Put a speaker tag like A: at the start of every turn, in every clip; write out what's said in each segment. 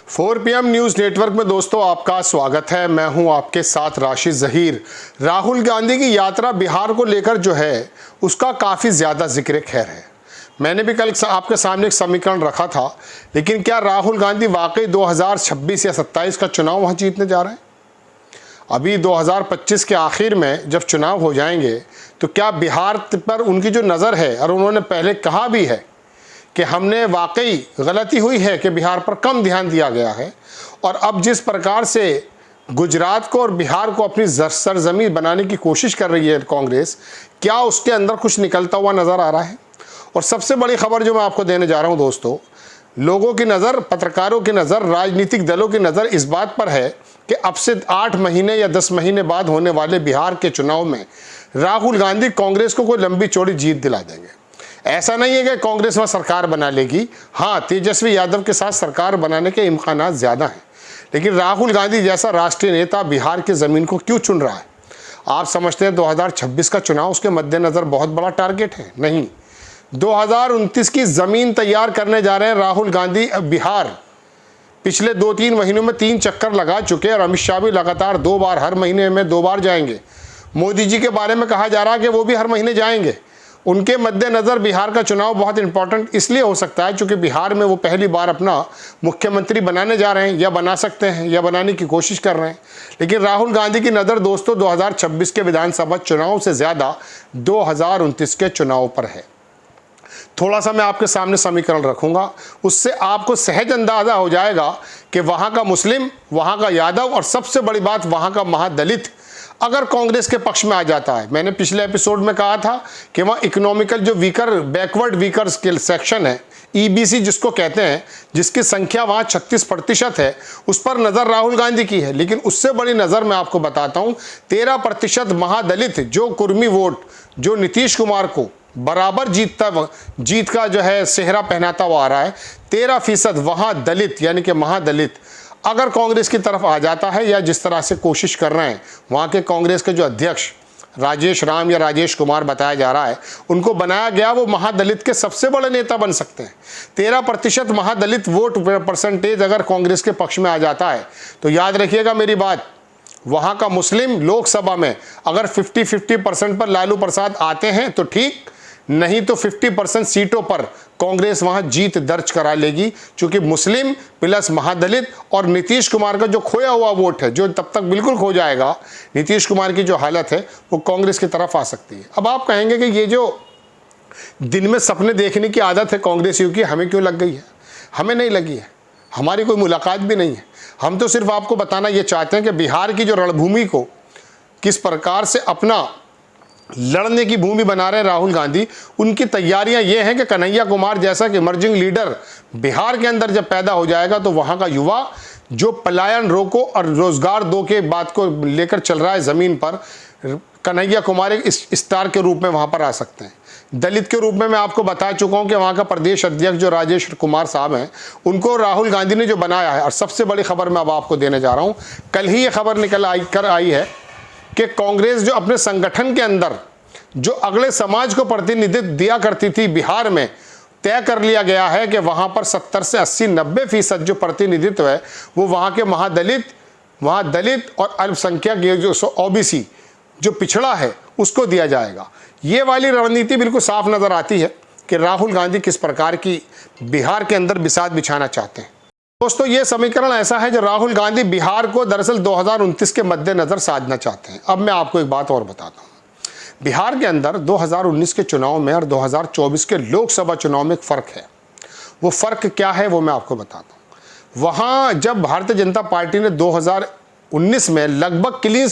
A: 4 PM news network में दोस्तों आपका स्वागत है। मैं हूं आपके साथ राशिद ज़हीर। राहुल गांधी की यात्रा बिहार को लेकर जो है उसका काफ़ी ज़्यादा जिक्र खैर है। मैंने भी कल आपके सामने एक समीकरण रखा था, लेकिन क्या राहुल गांधी वाकई 2026 या 27 का चुनाव वहाँ जीतने जा रहे हैं? अभी 2025 के आखिर में जब चुनाव हो जाएंगे तो क्या बिहार पर उनकी जो नज़र है, और उन्होंने पहले कहा भी है कि हमने वाकई गलती हुई है कि बिहार पर कम ध्यान दिया गया है, और अब जिस प्रकार से गुजरात को और बिहार को अपनी सरजमीन बनाने की कोशिश कर रही है कांग्रेस, क्या उसके अंदर कुछ निकलता हुआ नज़र आ रहा है? और सबसे बड़ी खबर जो मैं आपको देने जा रहा हूं दोस्तों, लोगों की नज़र, पत्रकारों की नज़र, राजनीतिक दलों की नज़र इस बात पर है कि अब से 8 महीने या 10 महीने बाद होने वाले बिहार के चुनाव में राहुल गांधी कांग्रेस को कोई लंबी चौड़ी जीत दिला देंगे। ऐसा नहीं है कि कांग्रेस वहाँ सरकार बना लेगी, हाँ तेजस्वी यादव के साथ सरकार बनाने के इम्कानात ज़्यादा हैं, लेकिन राहुल गांधी जैसा राष्ट्रीय नेता बिहार की ज़मीन को क्यों चुन रहा है? आप समझते हैं 2026 का चुनाव उसके मद्देनज़र बहुत बड़ा टारगेट है? नहीं, 2029 की ज़मीन तैयार करने जा रहे हैं राहुल गांधी। बिहार पिछले 2-3 महीनों में 3 चक्कर लगा चुके हैं, और अमित शाह भी लगातार 2 बार, हर महीने में 2 बार जाएंगे। मोदी जी के बारे में कहा जा रहा है कि वो भी हर महीने जाएंगे। उनके मद्देनज़र बिहार का चुनाव बहुत इंपॉर्टेंट इसलिए हो सकता है क्योंकि बिहार में वो पहली बार अपना मुख्यमंत्री बनाने जा रहे हैं, या बना सकते हैं, या बनाने की कोशिश कर रहे हैं। लेकिन राहुल गांधी की नज़र दोस्तों 2026 के विधानसभा चुनाव से ज़्यादा 2029 के चुनाव पर है। थोड़ा सा मैं आपके सामने समीकरण रखूंगा, उससे आपको सहज अंदाज़ा हो जाएगा कि वहाँ का मुस्लिम, वहाँ का यादव, और सबसे बड़ी बात वहाँ का महादलित अगर कांग्रेस के पक्ष में आ जाता है। मैंने पिछले एपिसोड में कहा था कि वहाँ इकोनॉमिकल जो weaker, backward weaker skill section है, ईबीसी जिसको कहते हैं, जिसकी संख्या वहाँ 36% है, उस पर नज़र राहुल गांधी की है। लेकिन उससे बड़ी नज़र मैं आपको बताता हूँ, 13% महादलित जो कुर्मी वोट जो नीतीश कुमार को बराबर जीत का जो है सेहरा पहनाता हुआ आ रहा है, 13% वहाँ दलित यानी कि महादलित अगर कांग्रेस की तरफ आ जाता है, या जिस तरह से कोशिश कर रहे हैं वहाँ के कांग्रेस के जो अध्यक्ष राजेश राम या राजेश कुमार बताया जा रहा है, उनको बनाया गया, वो महादलित के सबसे बड़े नेता बन सकते हैं। 13% महादलित वोट परसेंटेज अगर कांग्रेस के पक्ष में आ जाता है तो याद रखिएगा मेरी बात, वहाँ का मुस्लिम लोकसभा में अगर 50% पर लालू प्रसाद आते हैं तो ठीक, नहीं तो 50% सीटों पर कांग्रेस वहां जीत दर्ज करा लेगी, क्योंकि मुस्लिम प्लस महादलित और नीतीश कुमार का जो खोया हुआ वोट है, जो तब तक बिल्कुल खो जाएगा, नीतीश कुमार की जो हालत है वो कांग्रेस की तरफ आ सकती है। अब आप कहेंगे कि ये जो दिन में सपने देखने की आदत है कांग्रेसियों की, हमें क्यों लग गई है? हमें नहीं लगी है, हमारी कोई मुलाकात भी नहीं है। हम तो सिर्फ आपको बताना ये चाहते हैं कि बिहार की जो रणभूमि को किस प्रकार से अपना लड़ने की भूमि बना रहे हैं राहुल गांधी, उनकी तैयारियां ये हैं कि कन्हैया कुमार जैसा कि इमर्जिंग लीडर बिहार के अंदर जब पैदा हो जाएगा तो वहां का युवा जो पलायन रोको और रोजगार दो के बात को लेकर चल रहा है ज़मीन पर, कन्हैया कुमार एक स्टार के रूप में वहां पर आ सकते हैं। दलित के रूप में मैं आपको बता चुका हूं कि वहां का प्रदेश अध्यक्ष जो राजेश कुमार साहब हैं, उनको राहुल गांधी ने जो बनाया है। और सबसे बड़ी खबर मैं अब आपको देने जा रहा हूं, कल ही ये खबर निकल आई है कि कांग्रेस जो अपने संगठन के अंदर जो अगले समाज को प्रतिनिधित्व दिया करती थी बिहार में, तय कर लिया गया है कि वहां पर 70 से 80-90% जो प्रतिनिधित्व है वो वहां के वहां दलित और अल्पसंख्यक जो ओबीसी जो पिछड़ा है उसको दिया जाएगा। ये वाली रणनीति बिल्कुल साफ नजर आती है कि राहुल गांधी किस प्रकार की बिहार के अंदर बिसात बिछाना चाहते हैं। दोस्तों ये समीकरण ऐसा है जो राहुल गांधी बिहार को दरअसल 2029 के मद्देनजर साधना चाहते हैं। अब मैं आपको एक बात और बताता हूँ, बिहार के अंदर 2019 के चुनाव में और 2024 के लोकसभा चुनाव में एक फ़र्क है। वो फ़र्क क्या है वो मैं आपको बताता हूँ। वहाँ जब भारतीय जनता पार्टी ने 2019 में लगभग क्लीन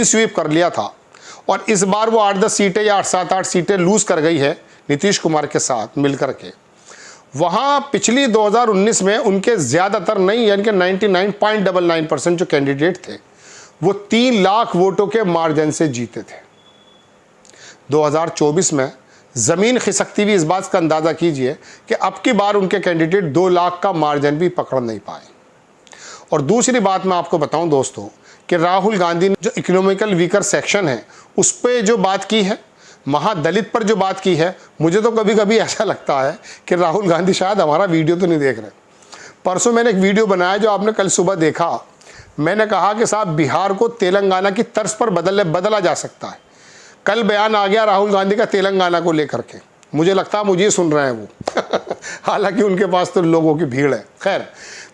A: स्वीप कर लिया था, और इस बार वो 8-10 सीटें या 7-8 सीटें लूज़ कर गई है नीतीश कुमार के साथ मिलकर के, वहाँ पिछली 2019 में उनके ज़्यादातर नहीं यानी कि 99.99% जो कैंडिडेट थे वो 3 लाख वोटों के मार्जिन से जीते थे। 2024 में ज़मीन खिसकती हुई इस बात का अंदाज़ा कीजिए कि अब की बार उनके कैंडिडेट 2 लाख का मार्जिन भी पकड़ नहीं पाए। और दूसरी बात मैं आपको बताऊं दोस्तों कि राहुल गांधी ने जो इकोनॉमिकल वीकर सेक्शन है उस पर जो बात की है, महादलित पर जो बात की है, मुझे तो कभी कभी ऐसा लगता है कि राहुल गांधी शायद हमारा वीडियो तो नहीं देख रहे। परसों मैंने एक वीडियो बनाया जो आपने कल सुबह देखा। मैंने कहा कि साहब बिहार को तेलंगाना की तर्ज पर बदला जा सकता है। कल बयान आ गया राहुल गांधी का तेलंगाना को लेकर के। मुझे लगता है मुझे सुन रहे हैं वो हालांकि उनके पास तो लोगों की भीड़ है। खैर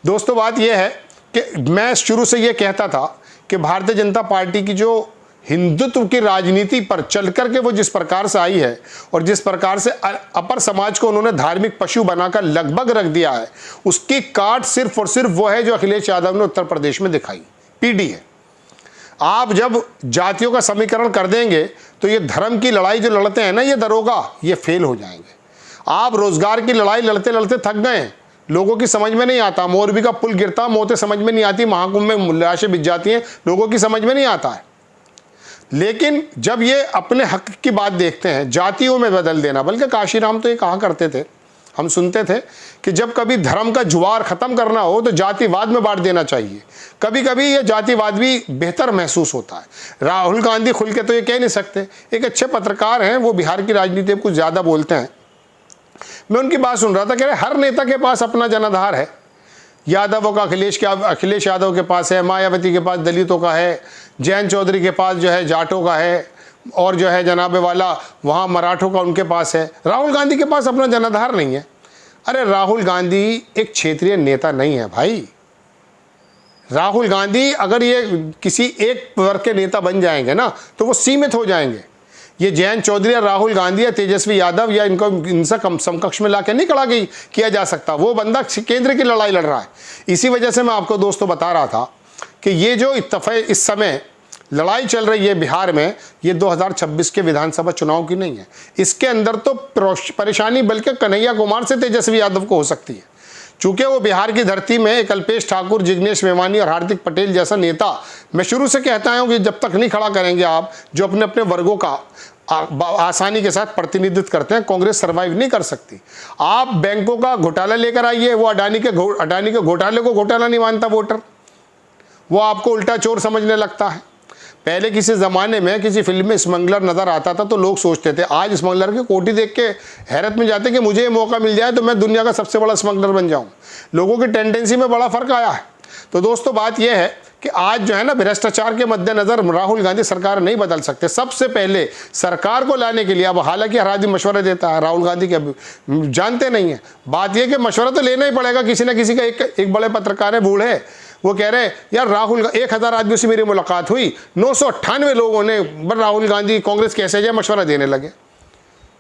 A: दोस्तों, बात यह है कि मैं शुरू से ये कहता था कि भारतीय जनता पार्टी की जो हिंदुत्व की राजनीति पर चल करके वो जिस प्रकार से आई है और जिस प्रकार से अपर समाज को उन्होंने धार्मिक पशु बनाकर लगभग रख दिया है, उसकी काट सिर्फ और सिर्फ वो है जो अखिलेश यादव ने उत्तर प्रदेश में दिखाई, पीडी है। आप जब जातियों का समीकरण कर देंगे तो ये धर्म की लड़ाई जो लड़ते हैं ना ये दरोगा, ये फेल हो जाएंगे। आप रोजगार की लड़ाई लड़ते लड़ते थक गए, लोगों की समझ में नहीं आता। मोरबी का पुल गिरता, मौतें समझ में नहीं आती, महाकुंभ में लाशें बिछ जाती हैं, लोगों की समझ में नहीं आता है। लेकिन जब ये अपने हक की बात देखते हैं, जातियों में बदल देना, बल्कि काशीराम तो ये कहा करते थे, हम सुनते थे कि जब कभी धर्म का जुआर खत्म करना हो तो जातिवाद में बांट देना चाहिए। कभी कभी ये जातिवाद भी बेहतर महसूस होता है। राहुल गांधी खुल के तो ये कह नहीं सकते, एक अच्छे पत्रकार हैं, वो बिहार की राजनीति में कुछ ज़्यादा बोलते हैं। मैं उनकी बात सुन रहा था, कह रहे हर नेता के पास अपना जनाधार है। यादवों का अखिलेश यादव के पास है, मायावती के पास दलितों का है, जयंत चौधरी के पास जो है जाटों का है, और जो है जनाबे वाला वहाँ मराठों का उनके पास है। राहुल गांधी के पास अपना जनाधार नहीं है। अरे राहुल गांधी एक क्षेत्रीय नेता नहीं है भाई। राहुल गांधी अगर ये किसी एक वर्ग के नेता बन जाएंगे ना तो वो सीमित हो जाएंगे। ये जयंत चौधरी या राहुल गांधी या तेजस्वी यादव या इनको इनसे समकक्ष में लाके नहीं खड़ा किया जा सकता। वो बंदा केंद्र की लड़ाई लड़ रहा है। इसी वजह से मैं आपको दोस्तों बता रहा था कि ये जो इस समय लड़ाई चल रही है बिहार में, ये 2026 के विधानसभा चुनाव की नहीं है। इसके अंदर तो परेशानी बल्कि कन्हैया कुमार से तेजस्वी यादव को हो सकती है। चूंकि वो बिहार की धरती में एक अल्पेश ठाकुर, जिग्नेश मेवानी और हार्दिक पटेल जैसा नेता, मैं शुरू से कहता हूं कि जब तक नहीं खड़ा करेंगे आप, जो अपने अपने वर्गों का आसानी के साथ प्रतिनिधित्व करते हैं, कांग्रेस सर्वाइव नहीं कर सकती। आप बैंकों का घोटाला लेकर आइए, वो अडानी के घोटाले को घोटाला नहीं मानता वोटर, वो आपको उल्टा चोर समझने लगता है। पहले किसी ज़माने में किसी फिल्म में स्मगलर नज़र आता था तो लोग सोचते थे, आज स्मगलर की कोठी देख के हैरत में जाते कि मुझे ये मौका मिल जाए तो मैं दुनिया का सबसे बड़ा स्मगलर बन जाऊं। लोगों की टेंडेंसी में बड़ा फ़र्क आया है। तो दोस्तों बात यह है कि आज जो है ना, भ्रष्टाचार के मद्देनज़र राहुल गांधी सरकार नहीं बदल सकते। सबसे पहले सरकार को लाने के लिए, अब हालांकि हर आदमी मशवरा देता है, राहुल गांधी के जानते नहीं है। बात यह कि मशवरा तो लेना ही पड़ेगा किसी न किसी का। एक बड़े पत्रकार है, बूढ़े, वो कह रहे यार राहुल, 1000 आदमियों से मेरी मुलाकात हुई, 998 लोगों ने राहुल गांधी कांग्रेस कैसे जाए मशवरा देने लगे।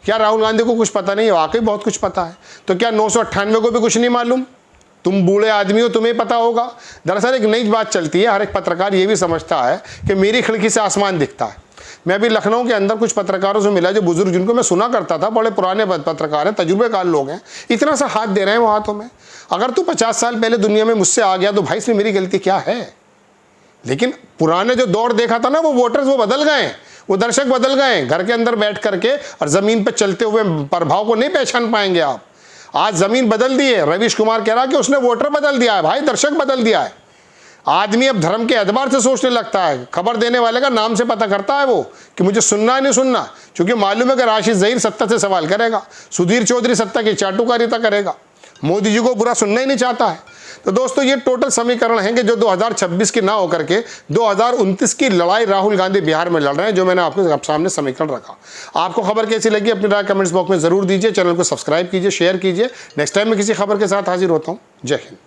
A: क्या राहुल गांधी को कुछ पता नहीं है? वाकई बहुत कुछ पता है। तो क्या 998 को भी कुछ नहीं मालूम? तुम बूढ़े आदमी हो, तुम्हें पता होगा। दरअसल एक नई बात चलती है, हर एक पत्रकार ये भी समझता है कि मेरी खिड़की से आसमान दिखता है। मैं अभी लखनऊ के अंदर कुछ पत्रकारों से मिला, जो बुजुर्ग, जिनको मैं सुना करता था, बड़े पुराने पत्रकार हैं, तजुर्बेकार लोग हैं, इतना सा हाथ दे रहे हैं वो हाथों में। अगर तू 50 साल पहले दुनिया में मुझसे आ गया तो भाई इसमें मेरी गलती क्या है? लेकिन पुराने जो दौर देखा था ना, वो वोटर्स वो बदल गए, वो दर्शक बदल गए। घर के अंदर बैठ करके और जमीन पर चलते हुए प्रभाव को नहीं पहचान पाएंगे आप। आज जमीन बदल दी है। रवीश कुमार कह रहा कि उसने वोटर बदल दिया है। भाई दर्शक बदल दिया है। आदमी अब धर्म के एतबार से सोचने लगता है। खबर देने वाले का नाम से पता करता है वो कि मुझे सुनना है नहीं सुनना, क्योंकि मालूम है कि राशिद जहीर सत्ता से सवाल करेगा, सुधीर चौधरी सत्ता की चाटुकारिता करेगा, मोदी जी को बुरा सुनना ही नहीं चाहता है। तो दोस्तों ये टोटल समीकरण हैं कि जो 2026 की ना होकर के 2029 की लड़ाई राहुल गांधी बिहार में लड़ रहे हैं, जो मैंने आपके सामने समीकरण रखा। आपको खबर कैसी लगी अपनी राय कमेंट्स बॉक्स में जरूर दीजिए। चैनल को सब्सक्राइब कीजिए, शेयर कीजिए। नेक्स्ट टाइम मैं किसी खबर के साथ हाजिर होता हूँ। जय हिंद।